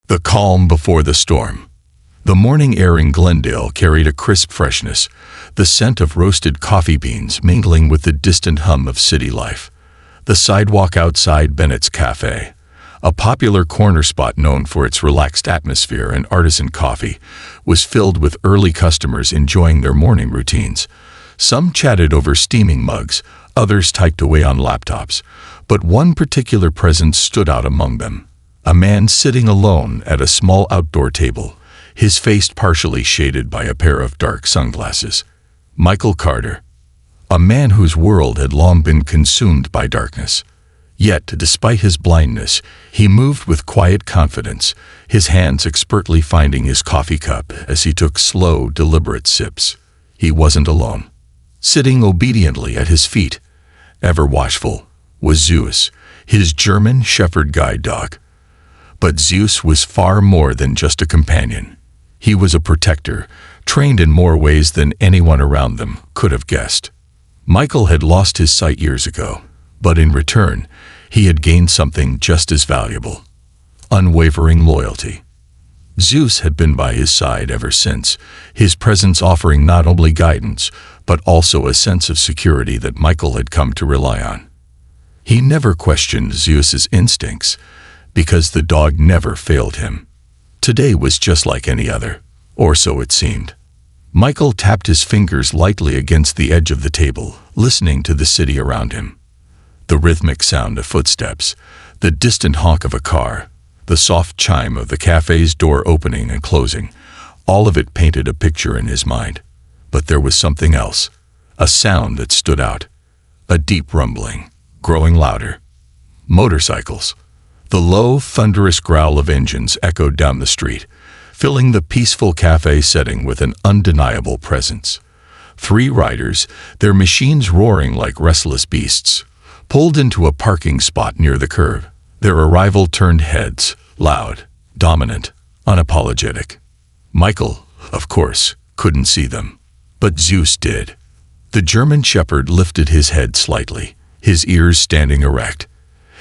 The calm before the storm. The morning air in Glendale carried a crisp freshness, the scent of roasted coffee beans mingling with the distant hum of city life. The sidewalk outside Bennett's Café, a popular corner spot known for its relaxed atmosphere and artisan coffee, was filled with early customers enjoying their morning routines. Some chatted over steaming mugs, others typed away on laptops, but one particular presence stood out among them. A man sitting alone at a small outdoor table, his face partially shaded by a pair of dark sunglasses. Michael Carter, a man whose world had long been consumed by darkness. Yet, despite his blindness, he moved with quiet confidence, his hands expertly finding his coffee cup as he took slow, deliberate sips. He wasn't alone. Sitting obediently at his feet, ever watchful, was Zeus, his German shepherd guide dog. But Zeus was far more than just a companion. He was a protector, trained in more ways than anyone around them could have guessed. Michael had lost his sight years ago, but in return, he had gained something just as valuable: unwavering loyalty. Zeus had been by his side ever since, his presence offering not only guidance, but also a sense of security that Michael had come to rely on. He never questioned Zeus's instincts, because the dog never failed him. Today was just like any other, or so it seemed. Michael tapped his fingers lightly against the edge of the table, listening to the city around him. The rhythmic sound of footsteps, the distant honk of a car, the soft chime of the cafe's door opening and closing, all of it painted a picture in his mind. But there was something else, a sound that stood out, a deep rumbling, growing louder. Motorcycles. The low, thunderous growl of engines echoed down the street, filling the peaceful cafe setting with an undeniable presence. 3 riders, their machines roaring like restless beasts, pulled into a parking spot near the curb. Their arrival turned heads, loud, dominant, unapologetic. Michael, of course, couldn't see them, but Zeus did. The German shepherd lifted his head slightly, his ears standing erect.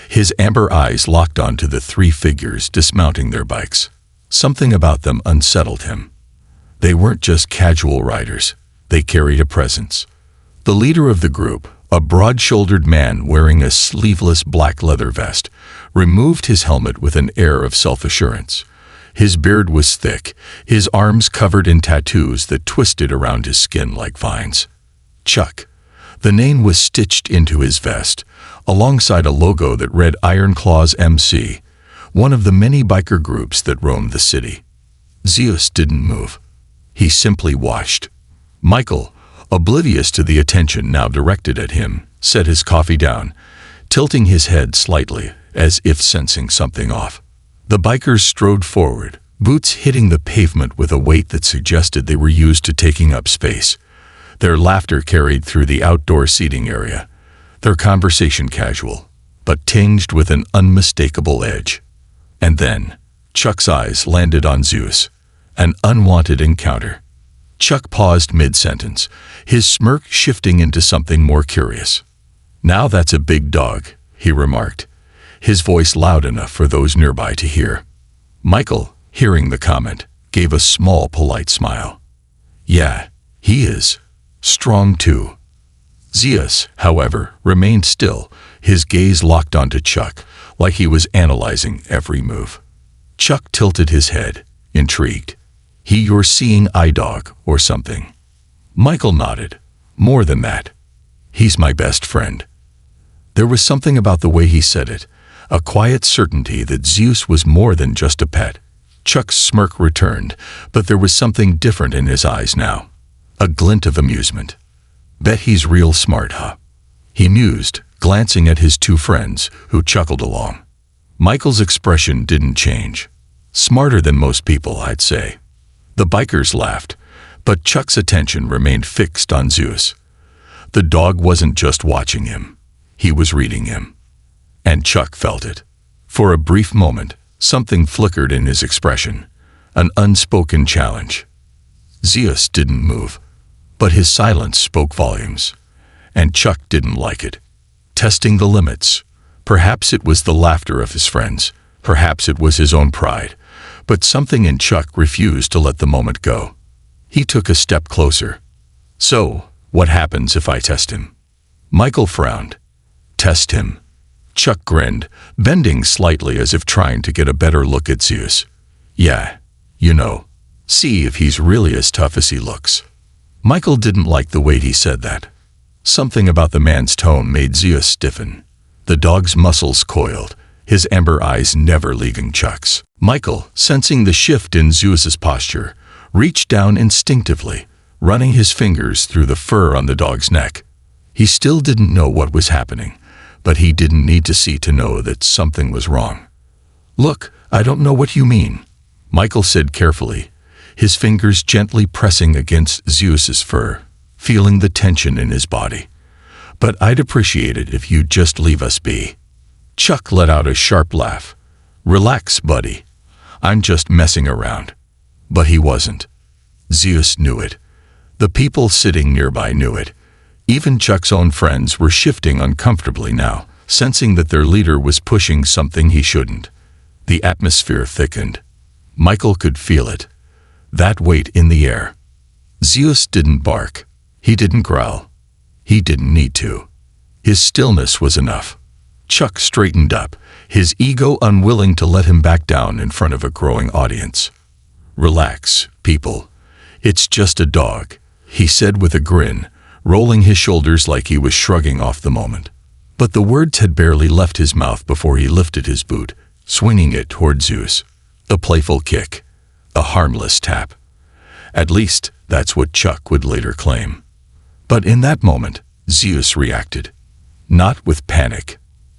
His amber eyes locked onto the 3 figures dismounting their bikes. Something about them unsettled him. They weren't just casual riders, they carried a presence. The leader of the group, a broad-shouldered man wearing a sleeveless black leather vest, removed his helmet with an air of self-assurance. His beard was thick, his arms covered in tattoos that twisted around his skin like vines. Chuck. The name was stitched into his vest, alongside a logo that read Iron Claws MC, one of the many biker groups that roamed the city. Zeus didn't move. He simply watched. Michael, oblivious to the attention now directed at him, set his coffee down, tilting his head slightly, as if sensing something off. The bikers strode forward, boots hitting the pavement with a weight that suggested they were used to taking up space. Their laughter carried through the outdoor seating area, their conversation casual, but tinged with an unmistakable edge. And then, Chuck's eyes landed on Zeus, an unwanted encounter. Chuck paused mid-sentence, his smirk shifting into something more curious. "Now that's a big dog," he remarked, his voice loud enough for those nearby to hear. Michael, hearing the comment, gave a small, polite smile. "Yeah, he is. Strong too." Zeus, however, remained still, his gaze locked onto Chuck, like he was analyzing every move. Chuck tilted his head, intrigued. "He your seeing eye dog, or something?" Michael nodded. "More than that. He's my best friend." There was something about the way he said it, a quiet certainty that Zeus was more than just a pet. Chuck's smirk returned, but there was something different in his eyes now. A glint of amusement. "Bet he's real smart, huh?" he mused, glancing at his 2 friends, who chuckled along. Michael's expression didn't change. "Smarter than most people, I'd say." The bikers laughed, but Chuck's attention remained fixed on Zeus. The dog wasn't just watching him, he was reading him. And Chuck felt it. For a brief moment, something flickered in his expression, an unspoken challenge. Zeus didn't move, but his silence spoke volumes, and Chuck didn't like it. Testing the limits. Perhaps it was the laughter of his friends, perhaps it was his own pride, but something in Chuck refused to let the moment go. He took a step closer. "So, what happens if I test him?" Michael frowned. "Test him?" Chuck grinned, bending slightly as if trying to get a better look at Zeus. "Yeah, see if he's really as tough as he looks." Michael didn't like the way he said that. Something about the man's tone made Zeus stiffen. The dog's muscles coiled, his amber eyes never leaving Chuck's. Michael, sensing the shift in Zeus's posture, reached down instinctively, running his fingers through the fur on the dog's neck. He still didn't know what was happening, but he didn't need to see to know that something was wrong. "Look, I don't know what you mean," Michael said carefully, his fingers gently pressing against Zeus's fur, feeling the tension in his body. "But I'd appreciate it if you'd just leave us be." Chuck let out a sharp laugh. "Relax, buddy. I'm just messing around." But he wasn't. Zeus knew it. The people sitting nearby knew it. Even Chuck's own friends were shifting uncomfortably now, sensing that their leader was pushing something he shouldn't. The atmosphere thickened. Michael could feel it. That weight in the air. Zeus didn't bark. He didn't growl. He didn't need to. His stillness was enough. Chuck straightened up, his ego unwilling to let him back down in front of a growing audience. "Relax, people. It's just a dog," he said with a grin, rolling his shoulders like he was shrugging off the moment. But the words had barely left his mouth before he lifted his boot, swinging it toward Zeus. A playful kick. A harmless tap. At least, that's what Chuck would later claim. But in that moment, Zeus reacted. Not with panic,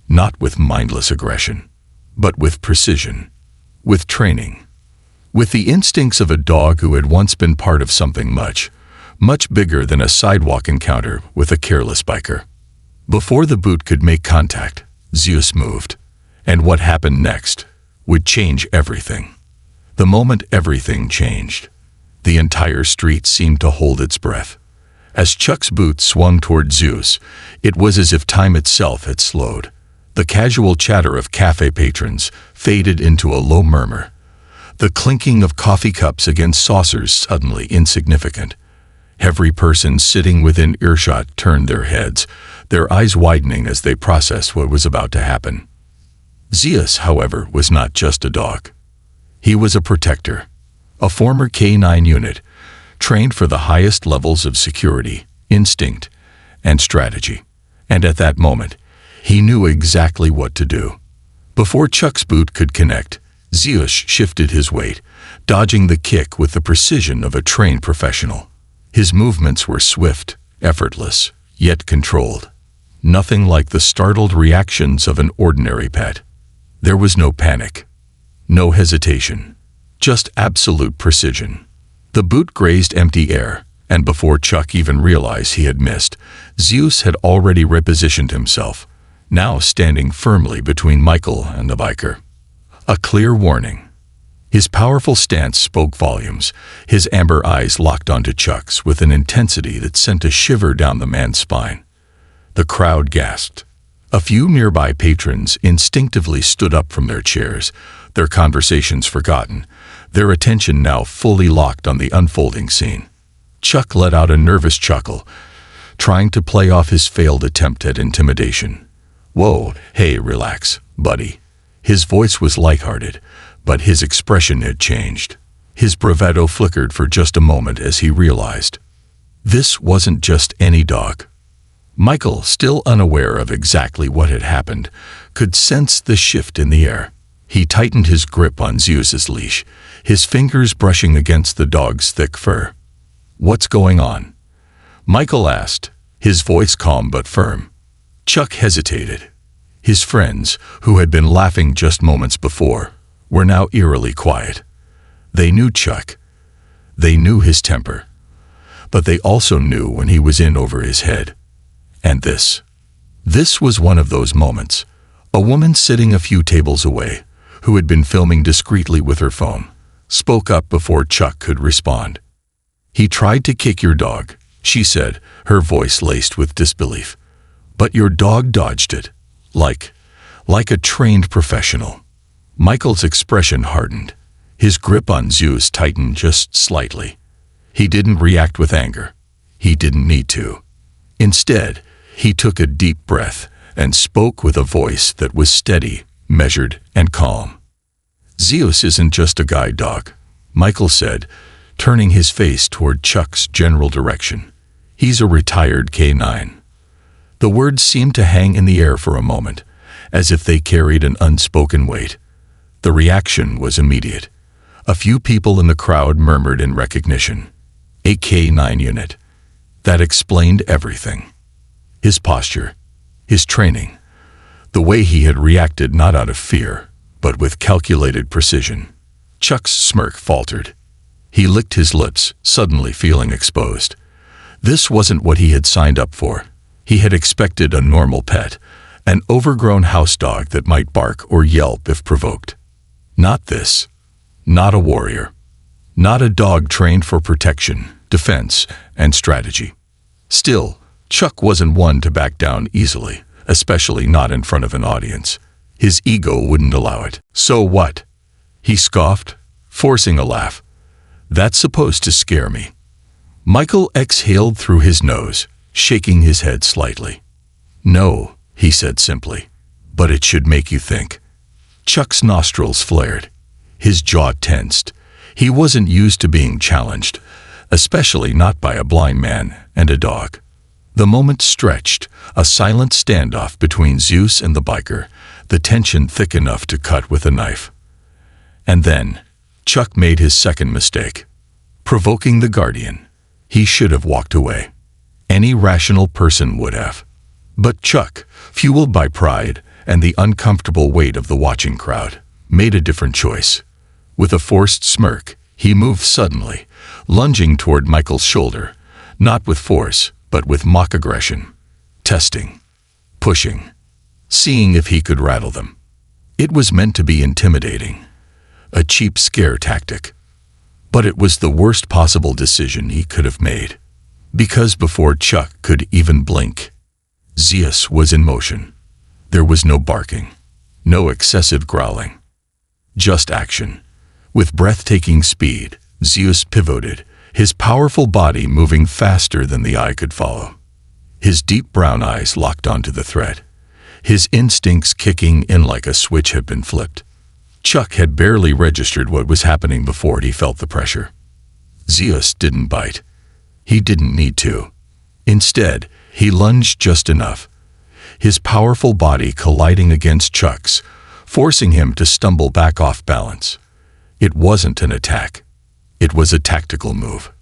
not with mindless aggression, but with precision, with training, with the instincts of a dog who had once been part of something much bigger than a sidewalk encounter with a careless biker. Before the boot could make contact, Zeus moved, and what happened next would change everything. The moment everything changed, the entire street seemed to hold its breath. As Chuck's boot swung toward Zeus, it was as if time itself had slowed. The casual chatter of cafe patrons faded into a low murmur. The clinking of coffee cups against saucers suddenly insignificant. Every person sitting within earshot turned their heads, their eyes widening as they processed what was about to happen. Zeus, however, was not just a dog. He was a protector, a former K-9 unit, trained for the highest levels of security, instinct, and strategy. And at that moment, he knew exactly what to do. Before Chuck's boot could connect, Zeus shifted his weight, dodging the kick with the precision of a trained professional. His movements were swift, effortless, yet controlled. Nothing like the startled reactions of an ordinary pet. There was no panic, no hesitation, just absolute precision. The boot grazed empty air, and before Chuck even realized he had missed, Zeus had already repositioned himself, now standing firmly between Michael and the biker. A clear warning. His powerful stance spoke volumes, his amber eyes locked onto Chuck's with an intensity that sent a shiver down the man's spine. The crowd gasped. A few nearby patrons instinctively stood up from their chairs, their conversations forgotten, their attention now fully locked on the unfolding scene. Chuck let out a nervous chuckle, trying to play off his failed attempt at intimidation. "Whoa, hey, relax, buddy." His voice was lighthearted, but his expression had changed. His bravado flickered for just a moment as he realized. This wasn't just any dog. Michael, still unaware of exactly what had happened, could sense the shift in the air. He tightened his grip on Zeus's leash, his fingers brushing against the dog's thick fur. "What's going on?" Michael asked, his voice calm but firm. Chuck hesitated. His friends, who had been laughing just moments before, were now eerily quiet. They knew Chuck. They knew his temper. But they also knew when he was in over his head. And this was one of those moments. A woman sitting a few tables away, who had been filming discreetly with her phone, spoke up before Chuck could respond. "He tried to kick your dog," she said, her voice laced with disbelief. "But your dog dodged it, like a trained professional." Michael's expression hardened. His grip on Zeus tightened just slightly. He didn't react with anger. He didn't need to. Instead, he took a deep breath and spoke with a voice that was steady, measured, and calm. "Zeus isn't just a guide dog," Michael said, turning his face toward Chuck's general direction. "He's a retired K9. The words seemed to hang in the air for a moment, as if they carried an unspoken weight. The reaction was immediate. A few people in the crowd murmured in recognition. A K9 unit. That explained everything. His posture, his training, the way he had reacted not out of fear, but with calculated precision. Chuck's smirk faltered. He licked his lips, suddenly feeling exposed. This wasn't what he had signed up for. He had expected a normal pet, an overgrown house dog that might bark or yelp if provoked. Not this. Not a warrior. Not a dog trained for protection, defense, and strategy. Still, Chuck wasn't one to back down easily, especially not in front of an audience. His ego wouldn't allow it. "So what?" he scoffed, forcing a laugh. "That's supposed to scare me." Michael exhaled through his nose, shaking his head slightly. "No," he said simply, "but it should make you think." Chuck's nostrils flared. His jaw tensed. He wasn't used to being challenged, especially not by a blind man and a dog. The moment stretched, a silent standoff between Zeus and the biker, the tension thick enough to cut with a knife. And then, Chuck made his second mistake. Provoking the guardian. He should have walked away. Any rational person would have. But Chuck, fueled by pride and the uncomfortable weight of the watching crowd, made a different choice. With a forced smirk, he moved suddenly, lunging toward Michael's shoulder, not with force, but with mock aggression. Testing. Pushing. Seeing if he could rattle them. It was meant to be intimidating. A cheap scare tactic. But it was the worst possible decision he could have made. Because before Chuck could even blink, Zeus was in motion. There was no barking, no excessive growling. Just action. With breathtaking speed, Zeus pivoted, his powerful body moving faster than the eye could follow. His deep brown eyes locked onto the threat, his instincts kicking in like a switch had been flipped. Chuck had barely registered what was happening before he felt the pressure. Zeus didn't bite. He didn't need to. Instead, he lunged just enough, his powerful body colliding against Chuck's, forcing him to stumble back off balance. It wasn't an attack. It was a tactical move.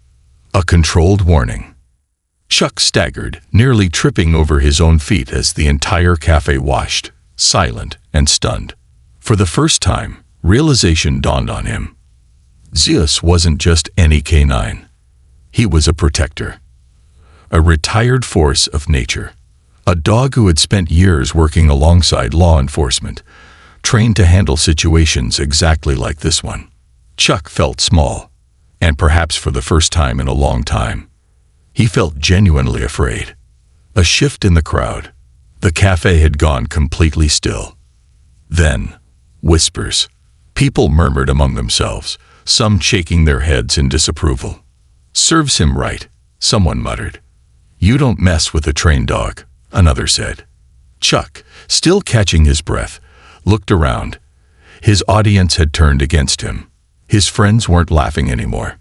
A controlled warning. Chuck staggered, nearly tripping over his own feet as the entire cafe watched, silent and stunned. For the first time, realization dawned on him. Zeus wasn't just any K9. He was a protector. A retired force of nature. A dog who had spent years working alongside law enforcement, trained to handle situations exactly like this one. Chuck felt small, and perhaps for the first time in a long time, he felt genuinely afraid. A shift in the crowd. The cafe had gone completely still. Then, whispers. People murmured among themselves, some shaking their heads in disapproval. "Serves him right," someone muttered. "You don't mess with a trained dog," another said. Chuck, still catching his breath, looked around. His audience had turned against him. His friends weren't laughing anymore.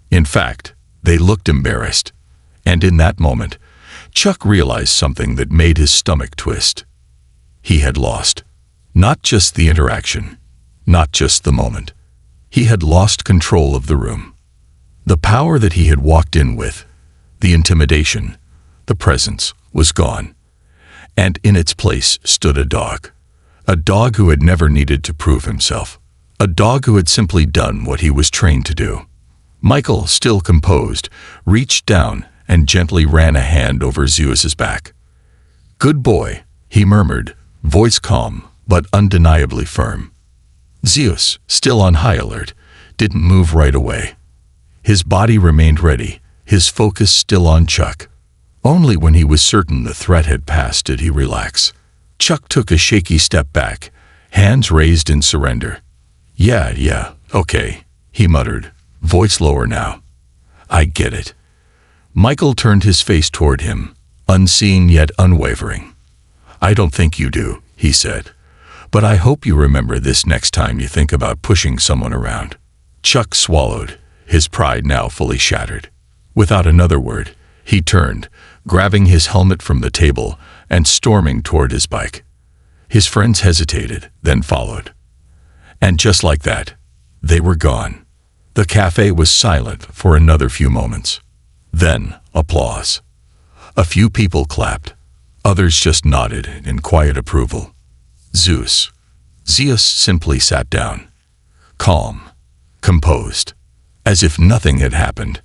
In fact, they looked embarrassed. And in that moment, Chuck realized something that made his stomach twist. He had lost. Not just the interaction, not just the moment. He had lost control of the room. The power that he had walked in with, the intimidation, the presence, was gone. And in its place stood a dog. A dog who had never needed to prove himself. A dog who had simply done what he was trained to do. Michael, still composed, reached down and gently ran a hand over Zeus's back. "Good boy," he murmured, voice calm but undeniably firm. Zeus, still on high alert, didn't move right away. His body remained ready, his focus still on Chuck. Only when he was certain the threat had passed did he relax. Chuck took a shaky step back, hands raised in surrender. Yeah, "Okay," he muttered, voice lower now. "I get it." Michael turned his face toward him, unseeing yet unwavering. "I don't think you do," he said. "But I hope you remember this next time you think about pushing someone around." Chuck swallowed, his pride now fully shattered. Without another word, he turned, grabbing his helmet from the table and storming toward his bike. His friends hesitated, then followed. And just like that, they were gone. The cafe was silent for another few moments. Then, applause. A few people clapped. Others just nodded in quiet approval. Zeus simply sat down, calm, composed, as if nothing had happened.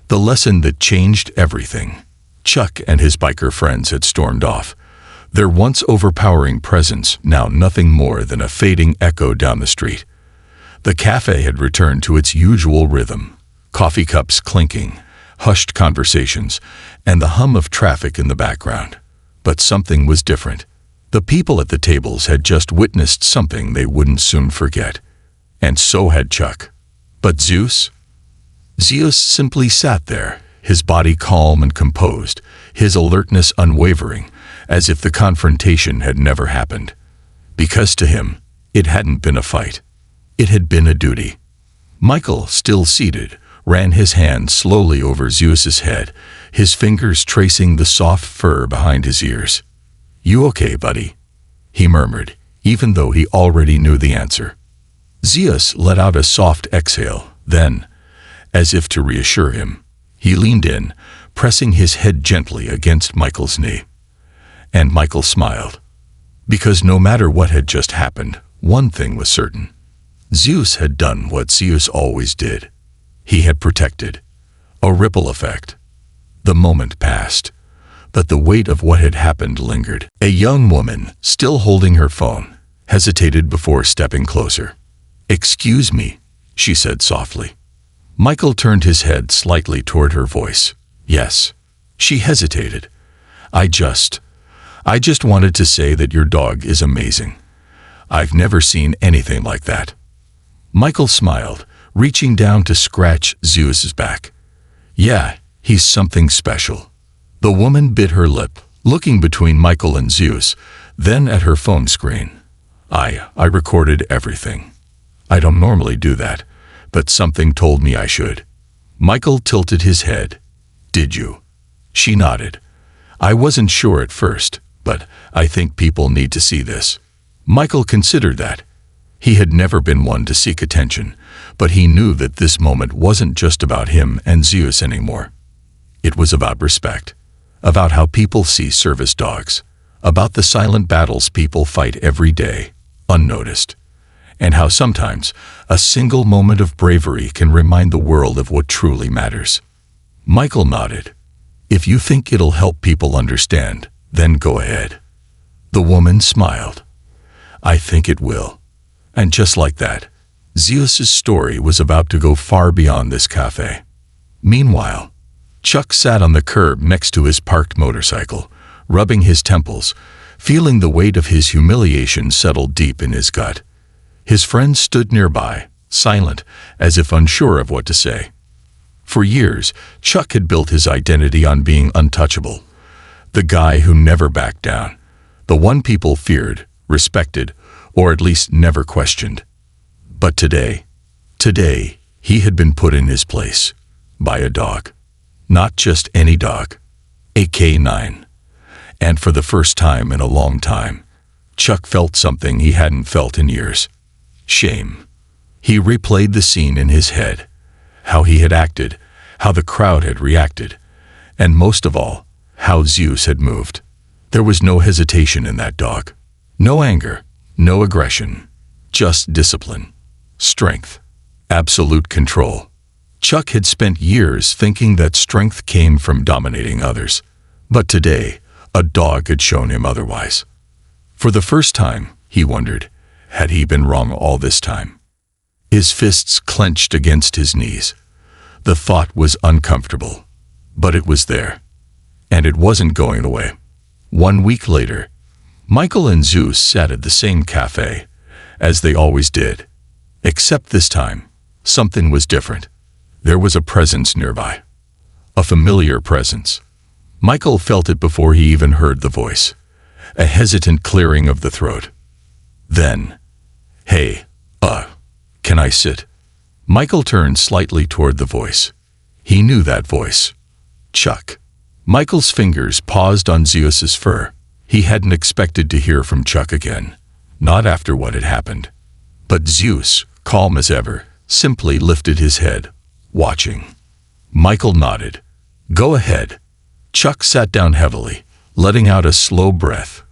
The lesson that changed everything. Chuck and his biker friends had stormed off, their once overpowering presence now nothing more than a fading echo down the street. The cafe had returned to its usual rhythm, coffee cups clinking, hushed conversations, and the hum of traffic in the background. But something was different. The people at the tables had just witnessed something they wouldn't soon forget. And so had Chuck. But Zeus simply sat there, his body calm and composed, his alertness unwavering, as if the confrontation had never happened. Because to him, it hadn't been a fight. It had been a duty. Michael, still seated, ran his hand slowly over Zeus's head, his fingers tracing the soft fur behind his ears. "You okay, buddy?" he murmured, even though he already knew the answer. Zeus let out a soft exhale, then, as if to reassure him, he leaned in, pressing his head gently against Michael's knee. And Michael smiled. Because no matter what had just happened, one thing was certain. Zeus had done what Zeus always did. He had protected. A ripple effect. The moment passed, but the weight of what had happened lingered. A young woman, still holding her phone, hesitated before stepping closer. "Excuse me," she said softly. Michael turned his head slightly toward her voice. "Yes." She hesitated. I just wanted to say that your dog is amazing. I've never seen anything like that." Michael smiled, reaching down to scratch Zeus's back. "Yeah, he's something special." The woman bit her lip, looking between Michael and Zeus, then at her phone screen. I recorded everything. I don't normally do that, but something told me I should." Michael tilted his head. "Did you?" She nodded. "I wasn't sure at first, but I think people need to see this." Michael considered that. He had never been one to seek attention, but he knew that this moment wasn't just about him and Zeus anymore. It was about respect, about how people see service dogs, about the silent battles people fight every day, unnoticed, and how sometimes a single moment of bravery can remind the world of what truly matters. Michael nodded. "If you think it'll help people understand, then go ahead." The woman smiled. "I think it will." And just like that, Zeus's story was about to go far beyond this cafe. Meanwhile, Chuck sat on the curb next to his parked motorcycle, rubbing his temples, feeling the weight of his humiliation settle deep in his gut. His friends stood nearby, silent, as if unsure of what to say. For years, Chuck had built his identity on being untouchable, the guy who never backed down, the one people feared, respected, or at least never questioned. But today, he had been put in his place by a dog. Not just any dog, a K9. And for the first time in a long time, Chuck felt something he hadn't felt in years. Shame. He replayed the scene in his head, how he had acted, how the crowd had reacted, and most of all, how Zeus had moved. There was no hesitation in that dog. No anger, no aggression, just discipline, strength, absolute control. Chuck had spent years thinking that strength came from dominating others, but today, a dog had shown him otherwise. For the first time, he wondered, had he been wrong all this time? His fists clenched against his knees. The thought was uncomfortable, but it was there, and it wasn't going away. 1 week later, Michael and Zeus sat at the same cafe, as they always did. Except this time, something was different. There was a presence nearby. A familiar presence. Michael felt it before he even heard the voice. A hesitant clearing of the throat. Then, "Hey, can I sit?" Michael turned slightly toward the voice. He knew that voice. Chuck. Michael's fingers paused on Zeus's fur. He hadn't expected to hear from Chuck again. Not after what had happened. But Zeus, calm as ever, simply lifted his head, watching. Michael nodded. "Go ahead." Chuck sat down heavily, letting out a slow breath.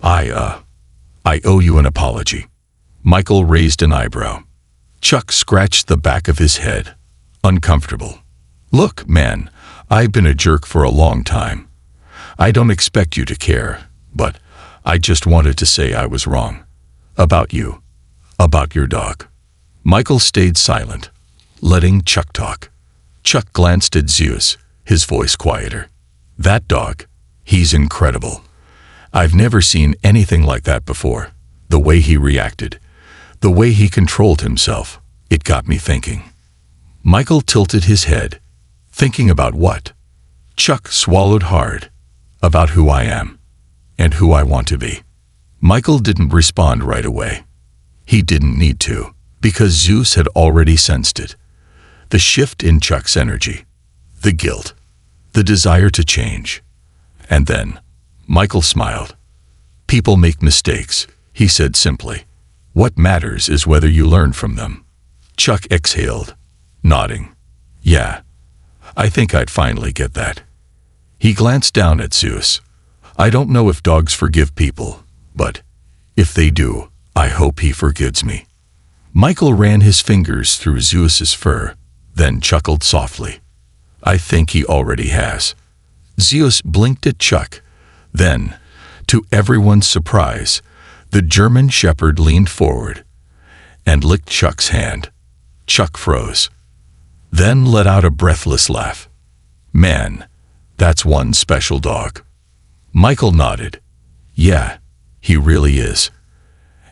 I owe you an apology." Michael raised an eyebrow. Chuck scratched the back of his head, uncomfortable. "Look, man, I've been a jerk for a long time. I don't expect you to care, but I just wanted to say I was wrong. About you. About your dog." Michael stayed silent, letting Chuck talk. Chuck glanced at Zeus, his voice quieter. "That dog, he's incredible. I've never seen anything like that before. The way he reacted, the way he controlled himself, it got me thinking." Michael tilted his head. "Thinking about what?" Chuck swallowed hard. "About who I am, and who I want to be." Michael didn't respond right away. He didn't need to, because Zeus had already sensed it. The shift in Chuck's energy, the guilt, the desire to change. And then, Michael smiled. "People make mistakes," he said simply. "What matters is whether you learn from them." Chuck exhaled, nodding. "Yeah, I think I'd finally get that." He glanced down at Zeus. "I don't know if dogs forgive people, but if they do, I hope he forgives me." Michael ran his fingers through Zeus's fur, then chuckled softly. "I think he already has." Zeus blinked at Chuck. Then, to everyone's surprise, the German shepherd leaned forward and licked Chuck's hand. Chuck froze, then let out a breathless laugh. "Man, that's one special dog." Michael nodded. "Yeah, he really is."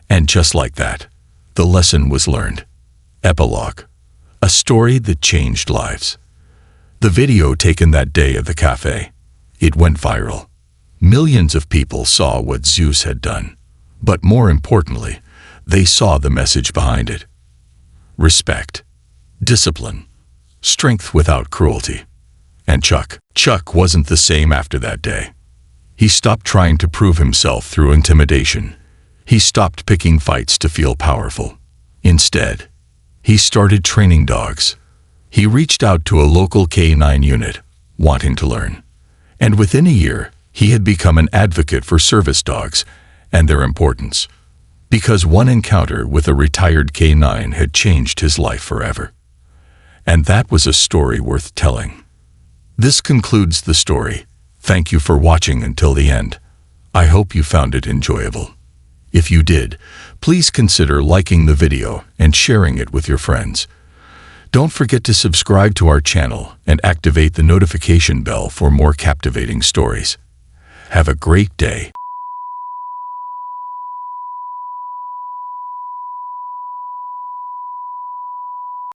And just like that, the lesson was learned. Epilogue. A story that changed lives. The video taken that day at the cafe. It went viral. Millions of people saw what Zeus had done. But more importantly, they saw the message behind it. Respect. Discipline. Strength without cruelty. And Chuck wasn't the same after that day. He stopped trying to prove himself through intimidation. He stopped picking fights to feel powerful. Instead, he started training dogs. He reached out to a local K9 unit, wanting to learn. And within a year, he had become an advocate for service dogs and their importance. Because one encounter with a retired K9 had changed his life forever. And that was a story worth telling. This concludes the story. Thank you for watching until the end. I hope you found it enjoyable. If you did, please consider liking the video and sharing it with your friends. Don't forget to subscribe to our channel and activate the notification bell for more captivating stories. Have a great day.